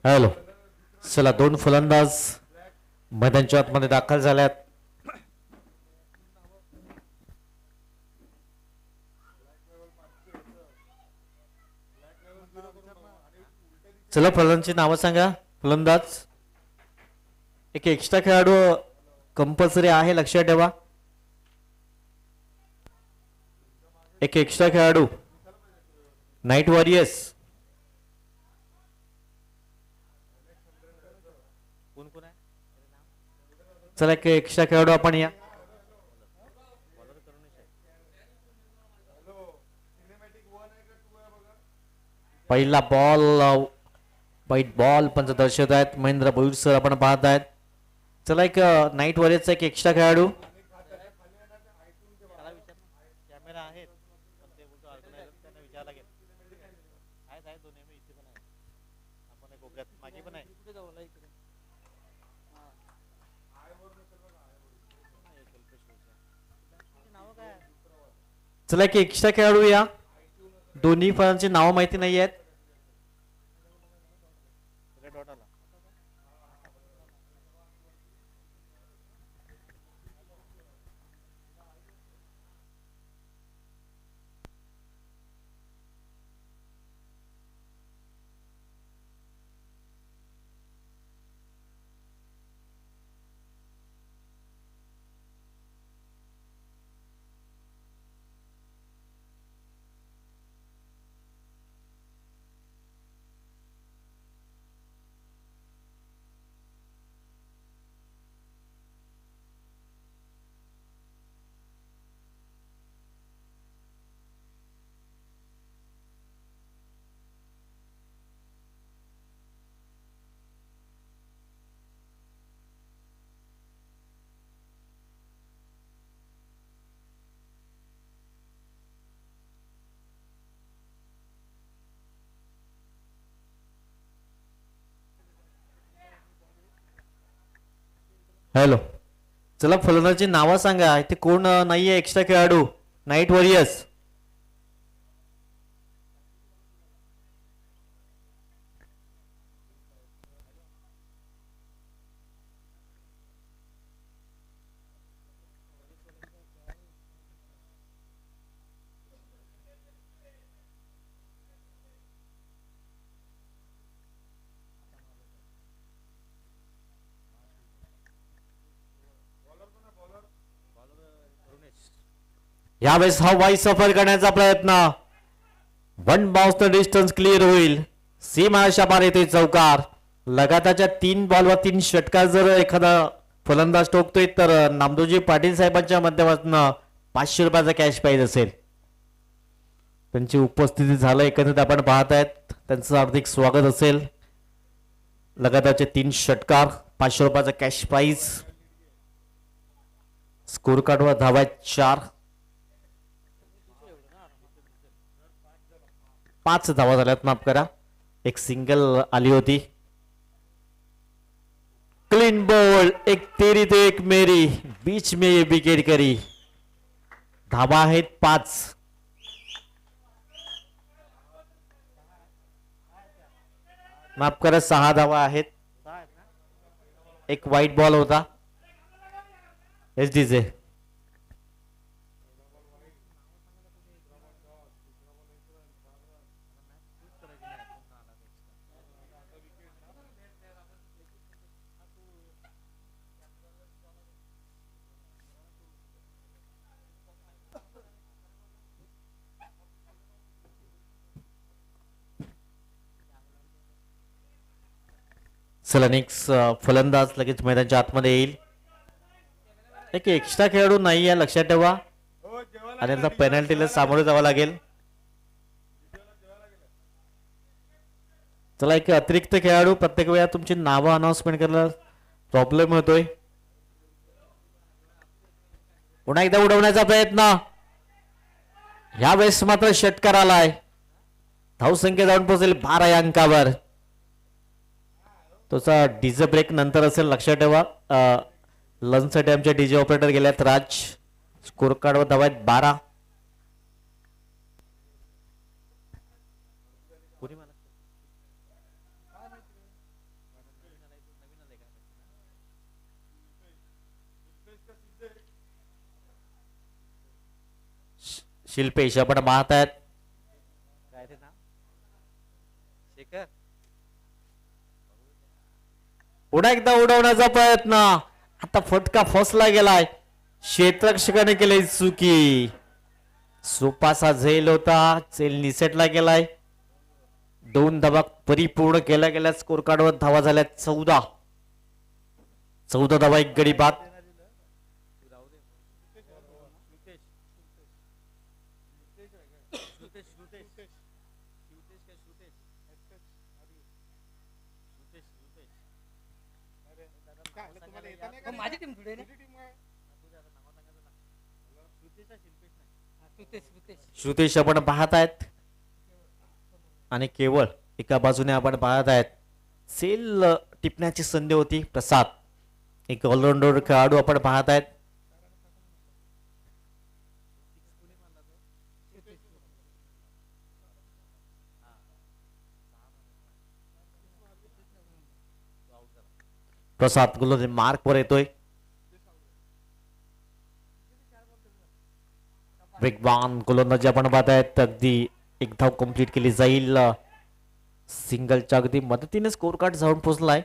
Hello. चला, दोन फलंदाज मैदानाच्या आतमध्ये दाखल झाल्यात. चला, फलंदाजांची नावं सांगा. फलंदाज एक एक्स्ट्रा खेळाडू कंपल्सरी आहे, लक्षात ठेवा. एक एक्स्ट्रा खेळाडू नाईट वॉरियर्स. चला, एक एक्स्ट्रा खेळाडू आपण या. पहिला बॉल वाईट बॉल पंच दर्शवत आहेत. महेंद्र भोईर सर आपण पाहत आहेत. चला, एक नाईट वॉरियर्सचा एक एक्स्ट्रा खेळाडू. चला, एक एक्स्ट्रा खेळाडू या. दोन्ही फळांची नावं माहिती नाही आहेत. हॅलो. चला, फलंदाजाची नावं सांगा. इथे कोण नाहीये एक्स्ट्रा खेळाडू नाईट वॉरियर्स. यावेळेस हा वाईट सफर करण्याचा प्रयत्न. One bounce the distance clear होईल. सीमारेषा पार येते चौकार. लगातारच्या 3 बॉलवर 3 षटकार जर एखादा फलंदाज टोकतोय तर नामदेवजी पाटील साहेबांच्या माध्यमातून 500 रुपयाचा कॅश प्राइज असेल. त्यांची उपस्थिती झालं एकत्रित आपण पाहत आहेत. त्यांचं हार्दिक स्वागत असेल. लगातारचे 3 षटकार, 500 रुपयाचा कॅश प्राइज. स्कोर कार्डवर धावा 4. 5 धावा झाल्यात, माफ करा. एक सिंगल आली होती. Clean ball. एक तेरी तो एक मेरी, बीच में ये विकेट करी. धावा आहेत 5. माफ करा, 6 धावा आहेत. एक वाईट बॉल होता एसडीचे. चला, नेक्स्ट फलंदाज लगेच मैदानाच्या आतमध्ये येईल. एक एक्स्ट्रा खेळाडू नाही आहे, लक्षात ठेवा. आणि आता पेनल्टीला सामोरे जावं लागेल. चला, एक अतिरिक्त खेळाडू. प्रत्येक वेळा तुमची नावं अनाउन्समेंट करायला प्रॉब्लेम होतोय. पुन्हा एकदा उडवण्याचा प्रयत्न. यावेळेस मात्र षटकार आलाय. धावसंख्या जाऊन पोहोचेल 12 या अंकावर. तोचा डीजे ब्रेक नंतर असेल, लक्षात ठेवा. लंचसाठी आमचे डीजे ऑपरेटर गेल्यात राज. स्कोर कार्डवर धावा आहेत 12. शिल्पेश आपण पाहतायत. पुन्हा एकदा उडवण्याचा प्रयत्न. आता फटका फसला गेलाय. क्षेत्ररक्षकाने केली चुकी. सोपासा झेल होता. झेल निसटला गेलाय. 2 धावा परिपूर्ण केल्या गेल्या. स्कोर कार्डवर धावा झाल्या 14. 14 धावा 1 गडी बाद. श्रुतेश आपण पाहतायत आणि केवळ एका बाजूने आपण पाहतायत. सेल टिपण्याची संधी होती. प्रसाद एक ऑलराऊंडर खेळाडू आपण पाहतायत. प्रसाद गोलंदाजी मार्क वर येतोय. वेगवान गोलंदाजी आपण पाहतायत. अगदी 1 धाव कंप्लीट केली जाईल. सिंगलच्या अगदी मदतीने स्कोर कार्ड जाऊन पोहोचलाय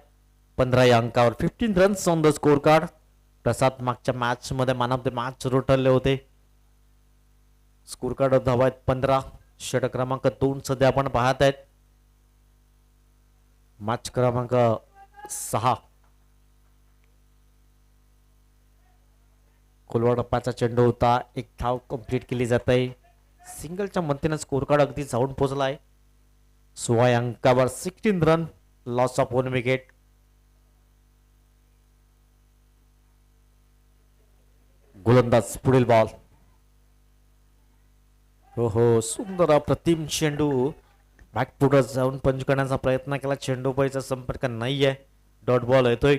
15 या अंकावर. 15 runs on the score card. Prasad मागच्या मॅच मध्ये मॅन ऑफ द मॅच सुरू ठरले होते. स्कोर कार्ड धावा आहेत 15. षटक क्रमांक 2 सध्या आपण पाहतायत. मॅच क्रमांक 6. खोलवा टप्प्याचा चेंडू होता. 1 धाव कंप्लीट केली जात आहे. सिंगलच्या मदतीने स्कोर कार्ड अगदी जाऊन पोहोचलाय 16 या अंकावर. 16 रन. Loss of 1 wicket. गोलंदाज पुढील बॉल. हो सुंदर अप्रतिम चेंडू. बॅकफुटर जाऊन पंच करण्याचा प्रयत्न केला. चेंडू पळीचा संपर्क नाहीये. डॉट बॉल येतोय.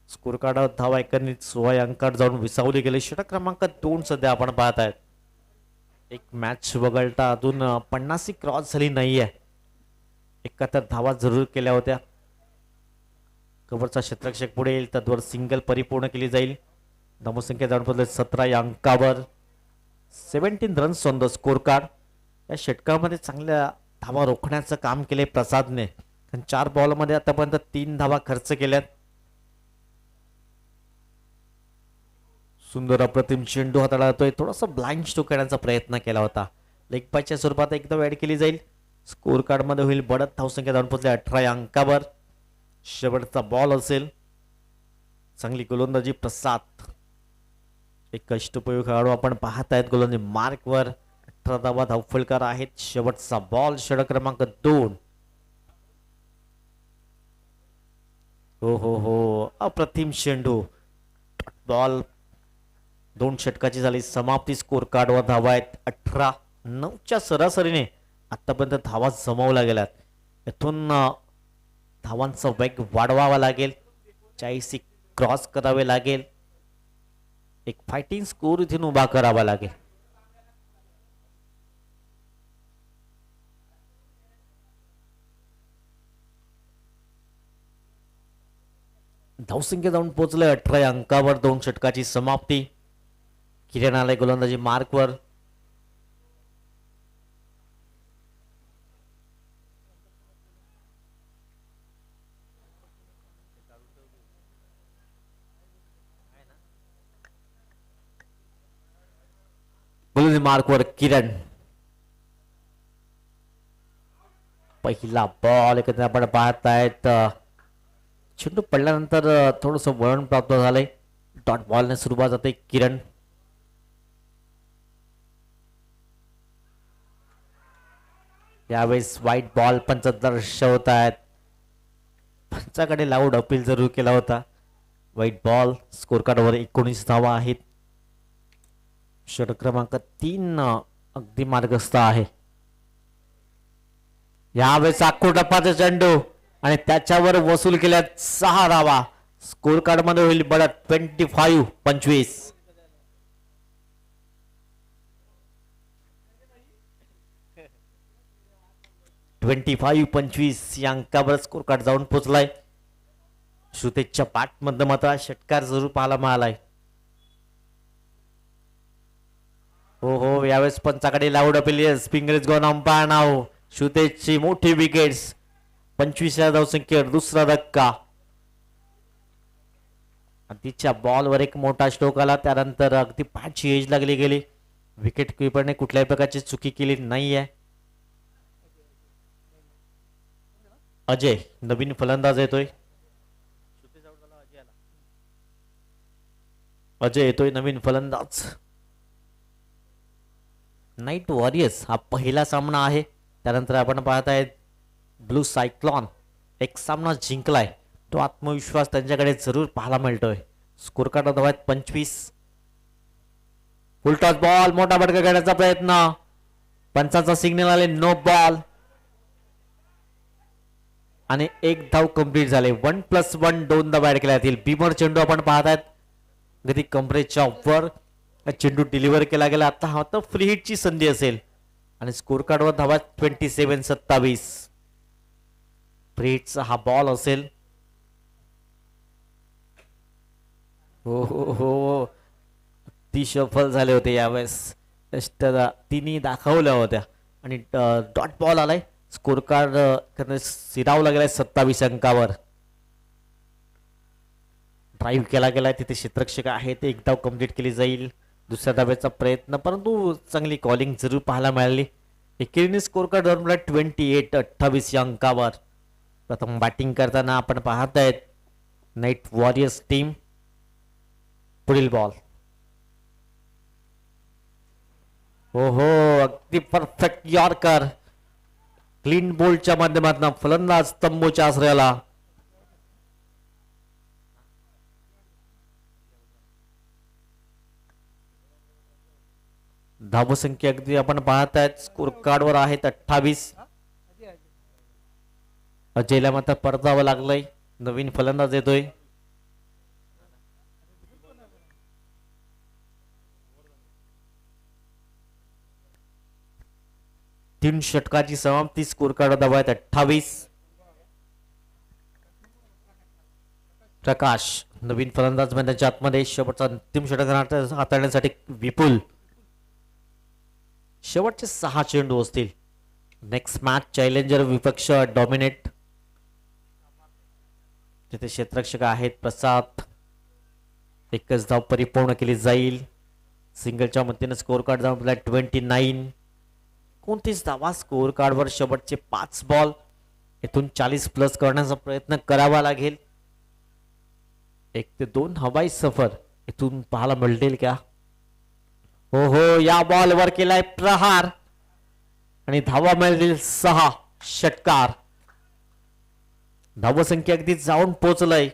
स्कोर कार्ड धावा एकंदरीत 16 अंकात जाऊन विसावली गेली. षटक क्रमांक 2 सध्या आपण पाहतायत. एक मॅच वगळता अजून 50 क्रॉस झाली नाहीये. 71 धावा जरूर केल्या होत्या. कव्हरचा क्षेत्ररक्षक पुढे येईल. तद्वर सिंगल परिपूर्ण केली जाईल. धावसंख्या जाऊन पोहोचले 17 या अंकावर. 17 runs on the score card. या षटकामध्ये चांगल्या धावा रोखण्याचं काम केले प्रसादने. 4 बॉलमध्ये आतापर्यंत 3 धावा खर्च केल्यात. सुंदर अप्रतिम चेंडू हाताळला जातोय. थोडासा ब्लाइंड स्ट्रोक करण्याचा प्रयत्न केला होता. लेग पायच्या स्वरूपात एकदम ऍड केली जाईल. स्कोर कार्ड मध्ये होईल बढत. धावसंख्या जाऊन पोहोचली 18 या अंकावर. शेवटचा बॉल असेल. चांगली गोलंदाजी प्रसाद. एक अष्टपैलू खेळाडू आपण पाहतायत. गोलंदाजी मार्कवर. 18 धावा धावफलकार आहेत. शेवटचा बॉल षटक क्रमांक 2. हो अप्रतिम चेंडू. बॉल 2 षटकाची झाली समाप्ती. स्कोर कार्डवर धावा आहेत 18. 9च्या सरासरीने आतापर्यंत धावा जमवल्या गेल्यात. इथून धावांचा वेग वाढवावा लागेल. 40 क्रॉस करावे लागेल. एक फायटिंग स्कोर इथून उभा करावा लागेल. धावसंख्या जाऊन पोहोचले 18 या अंकावर. 2 षटकाची समाप्ती. किरण आले गोलंदाजी मार्कवर. गोलंदाजी मार्कवर किरण. पहिला बॉल एकत्र आपण पाहतायत. चेंडू पडल्यानंतर थोडस वळण प्राप्त झालंय. डॉट बॉलने सुरुवात जाते किरण. यावेळेस व्हाईट बॉल पंच दर्शवत आहेत. पंचाकडे लाऊड अपील जरूर केला होता. White ball. स्कोर कार्डवर 19 धावा आहेत. षटक क्रमांक 3 अगदी मार्गस्थ आहे. यावेळेस आखोटप्पाचा चेंडू आणि त्याच्यावर वसूल केल्यात 6 धावा. स्कोर कार्ड मध्ये होईल बढत 25-25. या अंकावर स्कोर कार्ड जाऊन पोहोचलाय. श्रुतेच्या बॅट मध्ये मात्र षटकार जरूर पाहायला मिळालाय. हो हो, यावेळेस पंचाकडे loud appeal. Yes, finger is gone umpire नाव. शुतेशची मोठी विकेट्स. 25 धावसंख्येवर दुसरा धक्का. तिच्या बॉलवर एक मोठा स्ट्रोक आला. त्यानंतर अगदी 5ची एज लागली गेली. विकेट किपरने कुठल्याही प्रकारची चुकी केली नाहीये. अजय नवीन फलंदाज येतोय. अजय येतोय नवीन फलंदाज. नाईट वॉरियर्स हा पहिला सामना आहे. त्यानंतर आपण पाहताय ब्लू सायक्लॉन एक सामना जिंकलाय. तो आत्मविश्वास त्यांच्याकडे जरूर पाहायला मिळतोय. स्कोर कार्ड धावात 25. फुलटॉस बॉल, मोठा फटका घेण्याचा प्रयत्न. पंचाचा सिग्नल आले, नो बॉल. आणि एक धाव कंप्लीट झाले. 1+1 दोन धावा ऍड केल्या जातील. बीमर चेंडू आपण पाहतायत. कधी कमरेच्या वर चेंडू डिलिव्हर केला गेला. आता हा तर फ्री हिटची संधी असेल. आणि स्कोर कार्डवर धावा 27-27. फ्री हिटचा हा बॉल असेल. हो हो हो, ती सफल झाले होते यावेळेस. तिन्ही दाखवल्या होत्या. आणि डॉट बॉल आलाय. स्कोर कार्ड सिरावला गेलाय 27 अंकावर. ड्राईव्ह केला गेलाय. तिथे क्षेत्ररक्षक आहेत. एक धाव कंप्लीट केली जाईल. दुसऱ्या धाव्याचा प्रयत्न, परंतु चांगली कॉलिंग जरूर पाहायला मिळाली. एकेरीने स्कोर कार्ड 28-28 या अंकावर. प्रथम बॅटिंग करताना आपण पाहतायत नाईट वॉरियर्स टीम. पुढील बॉल. हो हो, अगदी परफेक्ट यॉर्कर. क्लीन बोल्डच्या माध्यमातून फलंदाज तंबूच्या आश्रयाला. धावसंख्या अगदी आपण पाहतायत स्कोर कार्डवर आहेत 28. अजयला मात्र परतावं लागलंय. नवीन फलंदाज येतोय. तीन षटकाची समाप्ती. स्कोर कार्ड धावा 28. प्रकाश नवीन फलंदाज मैदानाच्या आतमध्ये. शेवटचा अंतिम षटक हाताळण्यासाठी विपुल. शेवटचे 6 चेंडू असतील. नेक्स्ट मॅच चॅलेंजर विपक्ष डॉमिनेट. तिथे क्षेत्ररक्षक आहेत प्रसाद. एकच धाव परिपूर्ण केली जाईल. सिंगलच्या मदतीने स्कोर कार्ड धावा 29. 29 धावा स्कोर कार्डवर. शेवटचे 5 बॉल. इथून 40+ करण्याचा प्रयत्न करावा लागेल. 1 ते 2 हवाई सफर इथून पाहायला मिळतील का? हो हो, या बॉलवर केलाय प्रहार आणि धावा मिळतील 6. षटकार. धावसंख्या अगदी जाऊन पोहोचलंय.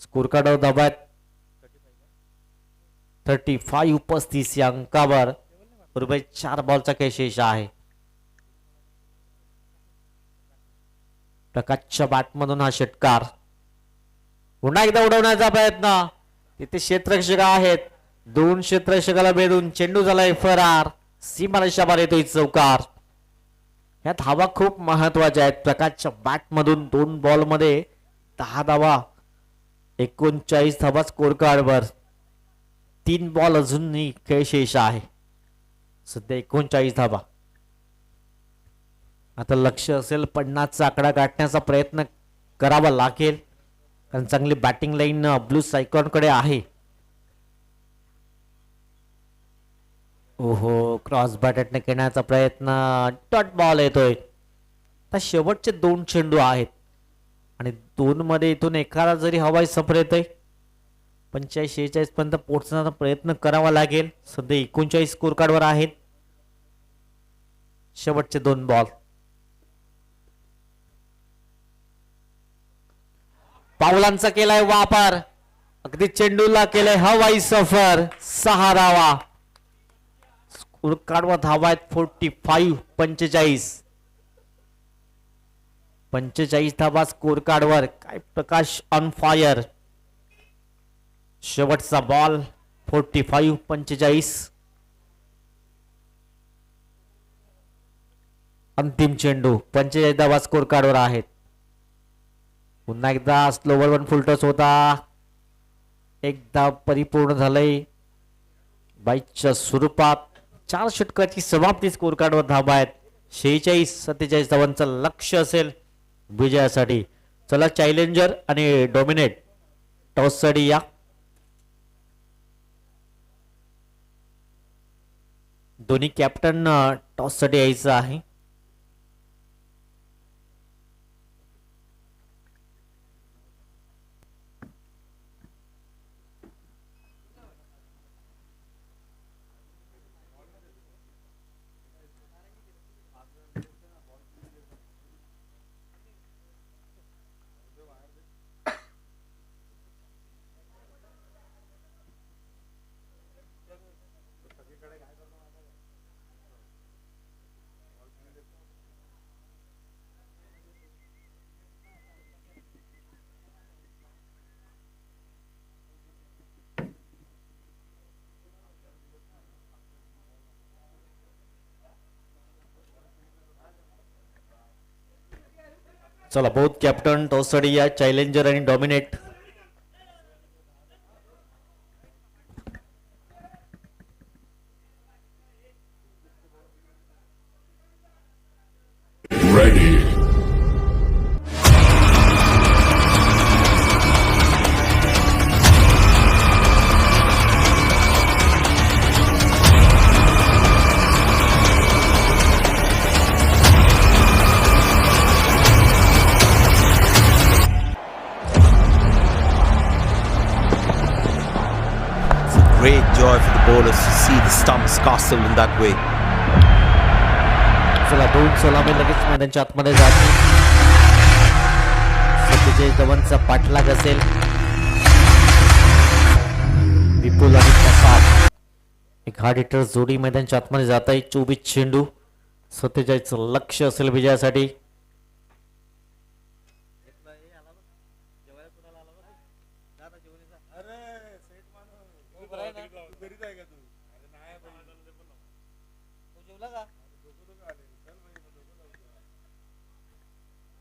स्कोर कार्ड धावा 35. 35 या अंकावर. बरोबर 4 बॉलचा काही शेष आहे. प्रकाशच्या बॅटमधून हा षटकार. पुन्हा एकदा उडवण्याचा प्रयत्न. तिथे क्षेत्ररक्षक आहेत. 2 क्षेत्ररक्षकाला भेदून चेंडू झालाय फरार. सीमारेषाबाहेर येतोय चौकार. या धावा खूप महत्वाच्या आहेत. प्रकाशच्या बॅटमधून 2 बॉलमध्ये 10 धावा. 39 धावा स्कोर कार्डवर. 3 बॉल अजूनही खेळ शेष आहे. सध्या 39 धावा. आता लक्ष असेल 50चा आकडा गाठण्याचा प्रयत्न करावा लागेल. कारण चांगली बॅटिंग लाईन ब्लू सायक्लॉन कडे आहे. ओहो, क्रॉस बॅटने घेण्याचा प्रयत्न. डॉट बॉल येतोय. आता शेवटचे 2 चेंडू आहेत आणि 2 मध्ये इथून एखादा जरी हवाई सफर येतोय 45-46 पर्यंत पोहोचण्याचा प्रयत्न करावा लागेल. सध्या 39 स्कोर कार्डवर आहेत. शेवटचे 2 बॉल. पावलांचा केलाय वापर. अगदी चेंडूला केलाय हवाई सफर. 6 धावा. स्कोर कार्डवर धावा आहेत 45-45. 45 धावा स्कोर कार्डवर. काय प्रकाश ऑन फायर. शेवटचा बॉल. 45-45. अंतिम चेंडू. 45 धावा स्कोर कार्डवर आहेत. पुन्हा एकदा स्लोवर वन फुलटॉस होता, एकदा परिपूर्ण झालंय बाईच्या स्वरूपात. 4 षटकाची समाप्ती स्कोर कार्डवर धावा आहेत. 46-47 धावांचं लक्ष असेल विजयासाठी. चला चॅलेंजर आणि डॉमिनेट टॉस साठी या. दोन्ही कॅप्टन टॉस साठी यायचं आहे. चला बोथ कॅप्टन टॉस साठी या. चॅलेंजर आणि dominate. Ready. Great joy for the bowlers to see the stumps castled in that way. चला 2 सलामी लगेच मैदानाच्या आतमध्ये जाते. 47 धावांचा पाठलाग असेल. विपुल आणि प्रसाद एक हार्ड हिटर जोडी मैदानाच्या आतमध्ये जात आहे. 24 चेंडू 47 लक्ष असेल विजयासाठी.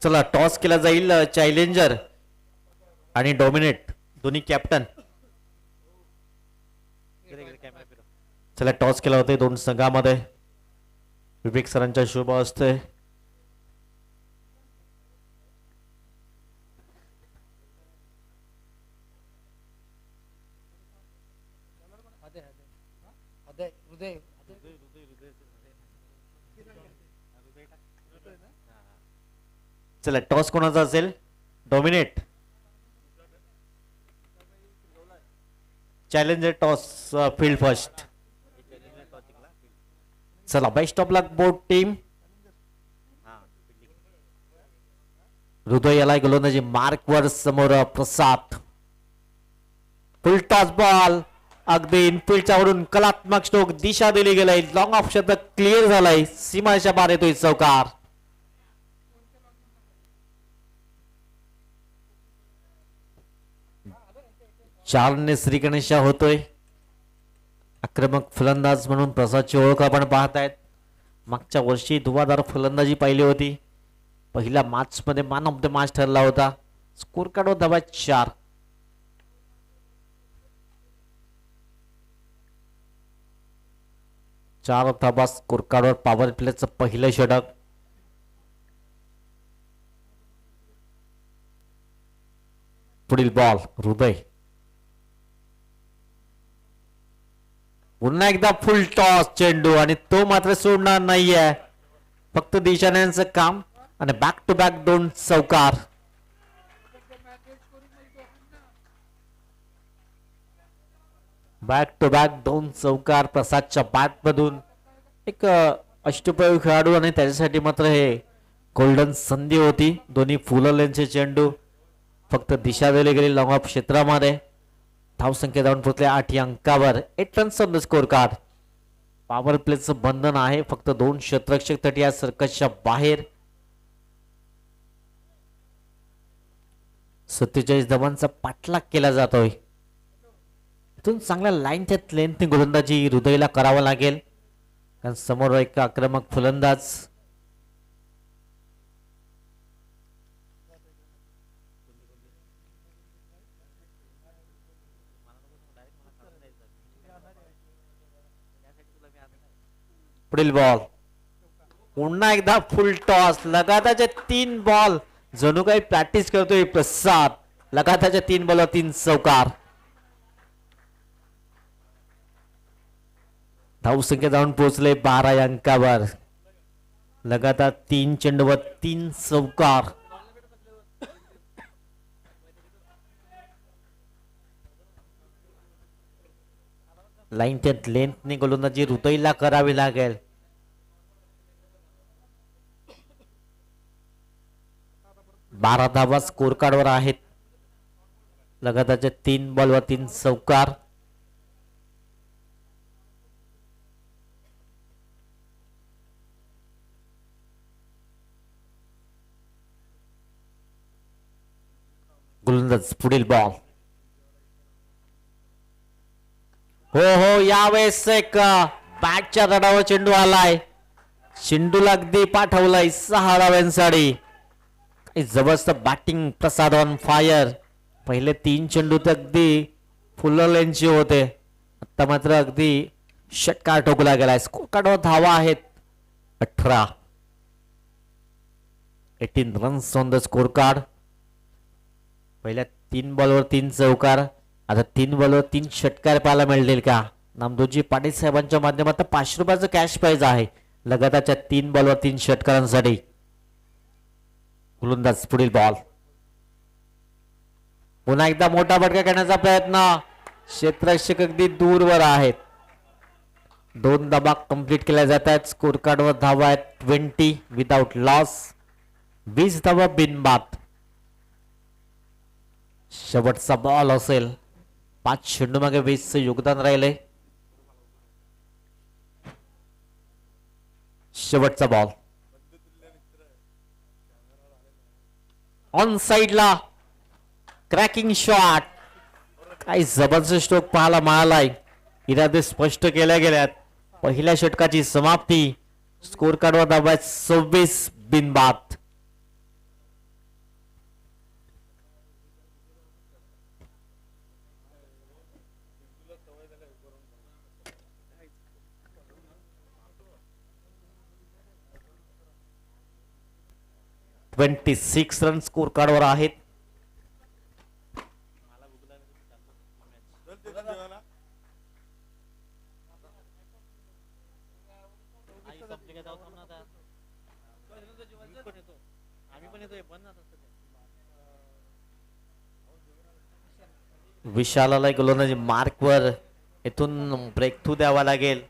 चला टॉस केला जाईल. चॅलेंजर आणि डॉमिनेट दोन्ही कॅप्टन. चला टॉस केला होते दोन संघामध्ये. विवेक सरांच्या शुभ हस्ते चला टॉस कोणाचा असेल. Dominate. Challenger toss field first. चला best of luck both team. Hriday याला गोलंदाजी मार्क वर समोर प्रसाद. फुल टॉस बॉल अगदी इनफिल्डच्या वरून कलात्मक स्ट्रोक दिशा दिली गेलाय. लॉंग ऑफ शतक क्लिअर झालाय. सीमाच्या बाहेर येतोय चौकार. चारने श्री गणेशा होतोय. आक्रमक फलंदाज म्हणून प्रसादची ओळख आपण पाहतायत. मागच्या वर्षी धुवाधार फलंदाजी पाहिली होती. पहिल्या मॅच मध्ये मॅन ऑफ द मॅच ठरला होता. स्कोर कार्ड धावा 4. चार धाबा स्कोर कार्डवर पॉवर प्लेचं पहिलं षटक. पुढील बॉल हृदय. पुन्हा एकदा फुल टॉस चेंडू आणि तो मात्र सोडणार नाहीये. फक्त दिशाण्यांचं काम आणि बॅक टू बॅक 2 चौकार. बॅक टू बॅक 2 चौकार प्रसादच्या बॅट मधून. एक अष्टपैलू खेळाडू आणि त्याच्यासाठी मात्र हे गोल्डन संधी होती. दोन्ही फुललेनचे चेंडू फक्त दिशा दिली गेली लॉंग ऑफ क्षेत्रामध्ये. धावसंख्या जाऊन पोहोचल्या 8 अंकावर. 8 runs on the score card. Power प्लेचं बंधन आहे. फक्त 2 क्षेत्ररक्षक तट या सर्कसच्या बाहेर. 47 धावांचा पाठलाग केला जातोय. इथून चांगल्या लाईनच्या लेंथने गोलंदाजी हृदयला करावा लागेल, कारण समोर एक आक्रमक फलंदाज. पुढील बॉल पुन्हा एकदा फुल टॉस. लगातारचे 3 बॉल. जणू काही प्रॅक्टिस करतोय प्रसाद. लगातारच्या 3 बॉलवर 3 चौकार. धावसंख्या जाऊन पोहोचले 12 या अंकावर. लगातार 3 चेंडूवर 3 चौकार. लाईन टेथ लेंथने गोलंदाजी हृदयला करावी लागेल. बारा धावा स्कोर कार्डवर आहेत. लगातारच्या 3 बॉलवर 3 चौकार. गोलंदाज पुढील बॉल. हो यावेळेस एक बॅटच्या रडावर चेंडू आलाय. चेंडूला अगदी पाठवलाय 6 धाव्यांसाठी. जबरदस्त बॅटिंग प्रसाद ऑन फायर. पहिले 3 चेंडू तर अगदी फुल लेनचे होते. आता मात्र अगदी षटकार ठोकला गेलाय. स्कोर कार्डवर धावा आहेत 18. 18 runs on the score card. पहिल्या 3 बॉलवर 3 चौकार. आता 3 बॉलवर 3 षटकार पाहायला मिळतील का? नामदोजी पाटील साहेबांच्या माध्यमातून 500 रुपयाचं कॅश प्राइज आहे लगातारच्या 3 बॉलवर 3 षटकारांसाठी. गोलंदाज पुढील बॉल. पुन्हा एकदा मोठा फटका करण्याचा प्रयत्न. क्षेत्ररक्षक अगदी दूरवर आहेत. 2 धावा कंप्लीट केल्या जात आहेत. स्कोर कार्डवर धावा आहेत 20 विदाउट लॉस. 20 धावा बिनबाद. शेवटचा बॉल असेल. 5 चेंडू मागे 20चं योगदान राहिले. शेवटचा बॉल ऑन साइडला क्रॅकिंग शॉट. काही जबरदस्त स्ट्रोक पाहायला मिळालाय. इरादे स्पष्ट केल्या गेल्यात. पहिल्या षटकाची समाप्ती. स्कोर कार्डवर धावा 26 बिनबाद. (26) रन स्कोर कार्डवर आहेत. विशालाला गोलंदाजी मार्कवर इथून ब्रेक थ्रू द्यावा लागेल.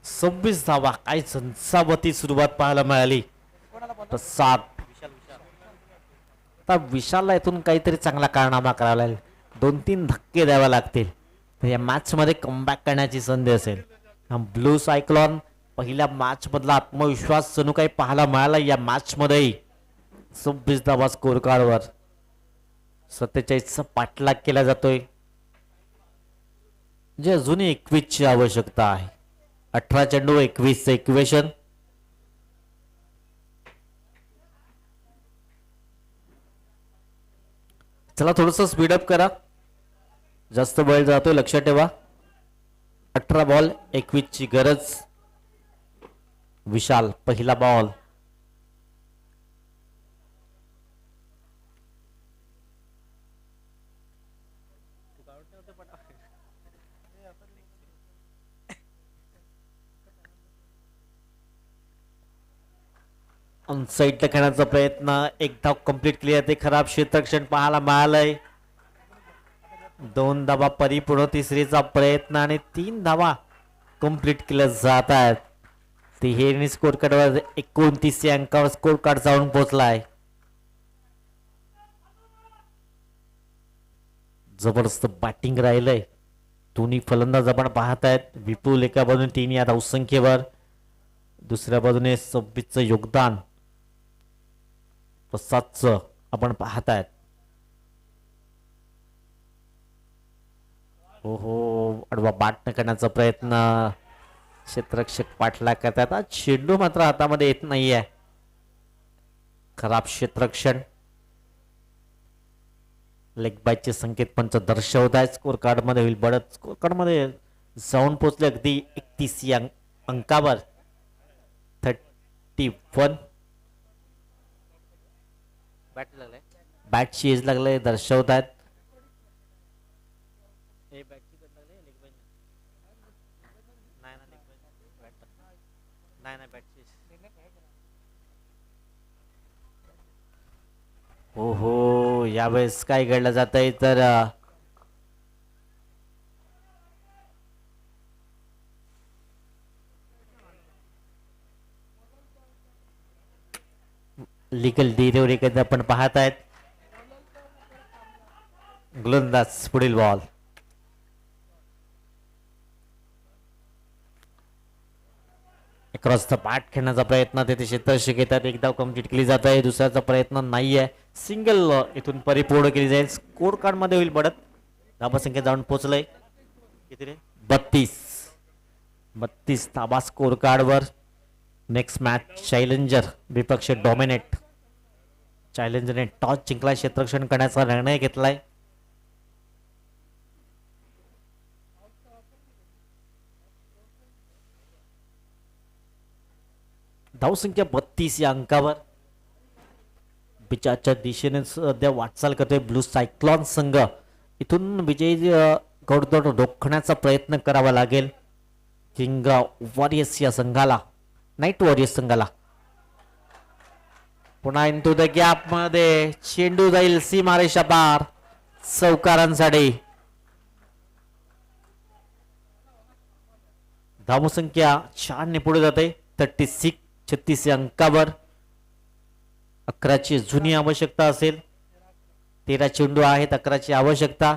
सव्वीस धावा. काही झंझावती सुरुवात पाहायला मिळाली. प्रसाद. आता विशालला इथून काहीतरी चांगला कारनामा करावा लागेल. 2-3 धक्के द्यावे लागतील. या मॅच मध्ये कमबॅक करण्याची संधी असेल. ब्लू सायक्लॉन पहिल्या मॅच मधला आत्मविश्वास जणू काही पाहायला मिळाला. या मॅच मध्ये 26 धावा स्कोर कार्डवर. 47चा पाठलाग केला जातोय. जे अजूनही 21 ची आवश्यकता आहे. 18 चेंडू 21चं इक्वेशन. चला थोडस स्पीडअप करा. जास्त वेळ जातोय लक्षात ठेवा. 18 बॉल 21 ची गरज. विशाल पहिला बॉल. ऑनसाइडला खेळण्याचा प्रयत्न. एक धाव कंप्लीट केली आहे. ते खराब क्षेत्ररक्षण पाहायला मिळालंय. 2 धावा परिपूर्ण. तिसरीचा प्रयत्न आणि 3 धावा कंप्लीट केल्या जात आहेत. तिहेरी स्कोर कार्डवर 29 या अंकावर स्कोर कार्ड जाऊन पोहोचलाय. जबरदस्त बॅटिंग राहिलंय. दोन्ही फलंदाज आपण पाहत आहेत. विपुल एका बाजूने 3 या धावसंख्येवर. दुसऱ्या बाजूने 26चं योगदान प्रसादचं आपण पाहत आहेत. हो अडवा बाट करण्याचा प्रयत्न. क्षेत्ररक्षक पाठलाग करतात. चेंडू मात्र हातामध्ये येत नाहीये. खराब क्षेत्ररक्षण. लेग बायचे संकेत पंच दर्शवत आहेत. स्कोर कार्ड मध्ये होईल बढत. स्कोर कार्ड मध्ये जाऊन पोहोचले अगदी 31 या अंकावर. 31 बॅटची एज लागले दर्शवत आहेत. हो हो, यावेळेस काय घडलं जात आहे तर लिगल डिलिव्हरी आपण पाहत आहेत. गोलंदाज पुढील बॉल. क्रॉस द बॅट खेळण्याचा प्रयत्न तेथे क्षेत्ररक्षक येतात. एक धाव कंप्लीट केली जात आहे. दुसऱ्याचा प्रयत्न नाहीये. सिंगल इथून परिपूर्ण केली जाईल. स्कोर कार्ड मध्ये होईल बढत. धावसंख्या जाऊन पोहोचलंय किती रे 32 धाबा स्कोर कार्ड वर. नेक्स्ट मॅच चॅलेंजर विपक्ष डॉमिनेट. चॅलेंजरने टॉस जिंकला, क्षेत्ररक्षण करण्याचा निर्णय घेतलाय. धावसंख्या 32 या अंकावर. विजयाच्या दिशेने सध्या वाटचाल करतोय ब्लू सायक्लॉन संघ. इथून विजयी घोडदौड रोखण्याचा प्रयत्न करावा लागेल किंग वॉरियर्स या संघाला, नाईट वॉरियर्स संघाला. पुन्हा इंटू द गॅप मध्ये चेंडू जाईल सीमारेषा पार चौकारांसाठी. धावसंख्या 4 ने पुढे जाते. 36 या अंकावर. 11ची जुनी आवश्यकता असेल. 13 चेंडू आहेत. 11ची आवश्यकता.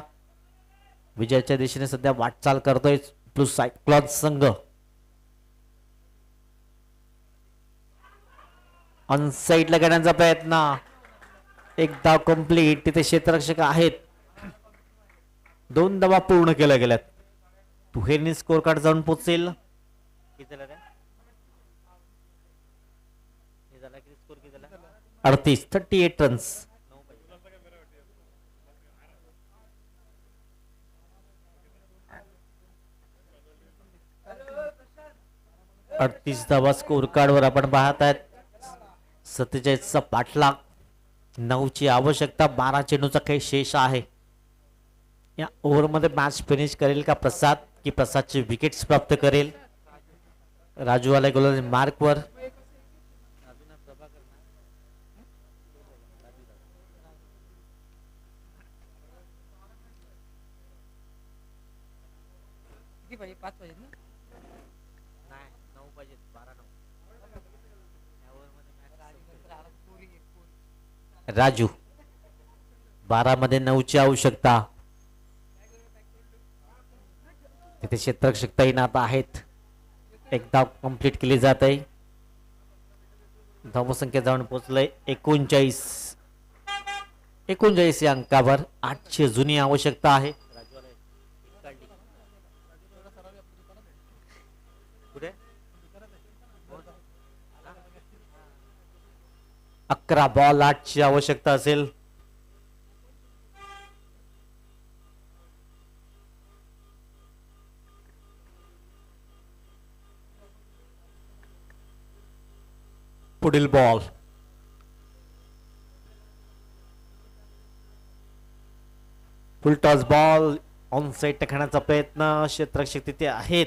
विजयाच्या दिशेने सध्या वाटचाल करतोय ब्लू सायक्लॉन संघ. ऑनसाइडला घेण्याचा प्रयत्न. एक धाव कंप्लीट. तिथे क्षेत्ररक्षक आहेत. 2 धावा पूर्ण केल्या गेल्यात. दुहेरीने स्कोर कार्ड जाऊन पोहोचेल. 38 रन्स. 38 धावा स्कोर कार्ड वर आपण पाहत आहेत. 47चा पाठलाग. 9ची आवश्यकता. 12 चेंडूचा काही शेष आहे. या ओव्हर मध्ये मॅच फिनिश करेल का प्रसाद, की प्रसादचे विकेट्स प्राप्त करेल. राजू आलाय गोलंदाज मार्क वर. राजू 12 मध्ये 9ची आवश्यकता. तिथे क्षेत्ररक्षक तैनात आहेत. एक धाव कंप्लीट केली जात आहे. धावसंख्या जाऊन पोहोचलंय 39 या अंकावर. 8ची जुनी आवश्यकता आहे. 11 बॉल 8ची आवश्यकता असेल. पुढील ball. Full toss ball. On side टाकण्याचा प्रयत्न. क्षेत्ररक्षक तिथे आहेत.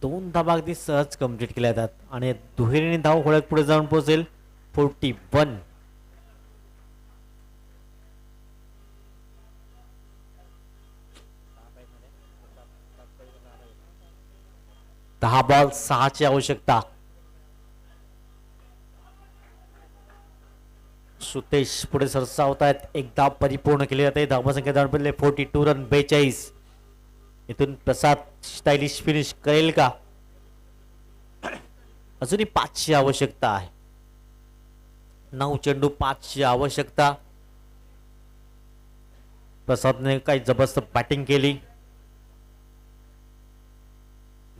2 धावा अगदी सहज कंप्लीट केल्या जातात आणि दुहेरीने धाव होळ्यात पुढे जाऊन पोहोचेल. 41. दहा बॉल 6ची आवश्यकता. सुतेश पुढे सरसावत आहेत. एक धाव परिपूर्ण केली जाते. धावसंख्या जाऊन पडले 42 रन. 42. इथून प्रसाद स्टायलिश फिनिश करेल का. अजूनही 5ची आवश्यकता आहे. 9 चेंडू 5ची आवश्यकता. प्रसादने काही जबरदस्त बॅटिंग केली.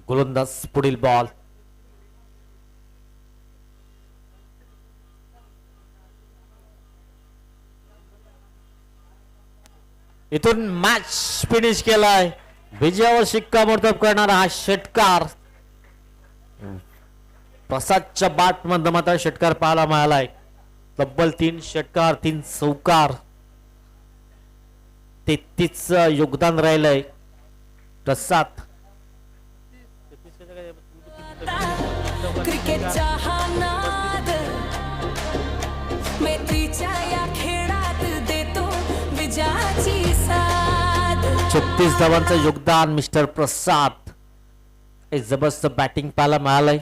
गोलंदाज पुढील बॉल. इथून मॅच फिनिश केलाय. विजयावर शिक्कामोर्तब करणारा हा षटकार प्रसादच्या बॅट मध्ये मात्र षटकार पाहायला मिळालाय. तब्बल 3 षटकार 3 चौकार 33 योगदान राहिलंय प्रसाद. क्रिकेटचा हा नाद मैत्रीच्या या खेळात देतो विजयाची साथ. 36 धावांचं योगदान मिस्टर प्रसाद. एक जबरदस्त बॅटिंग पाहायला मिळालंय.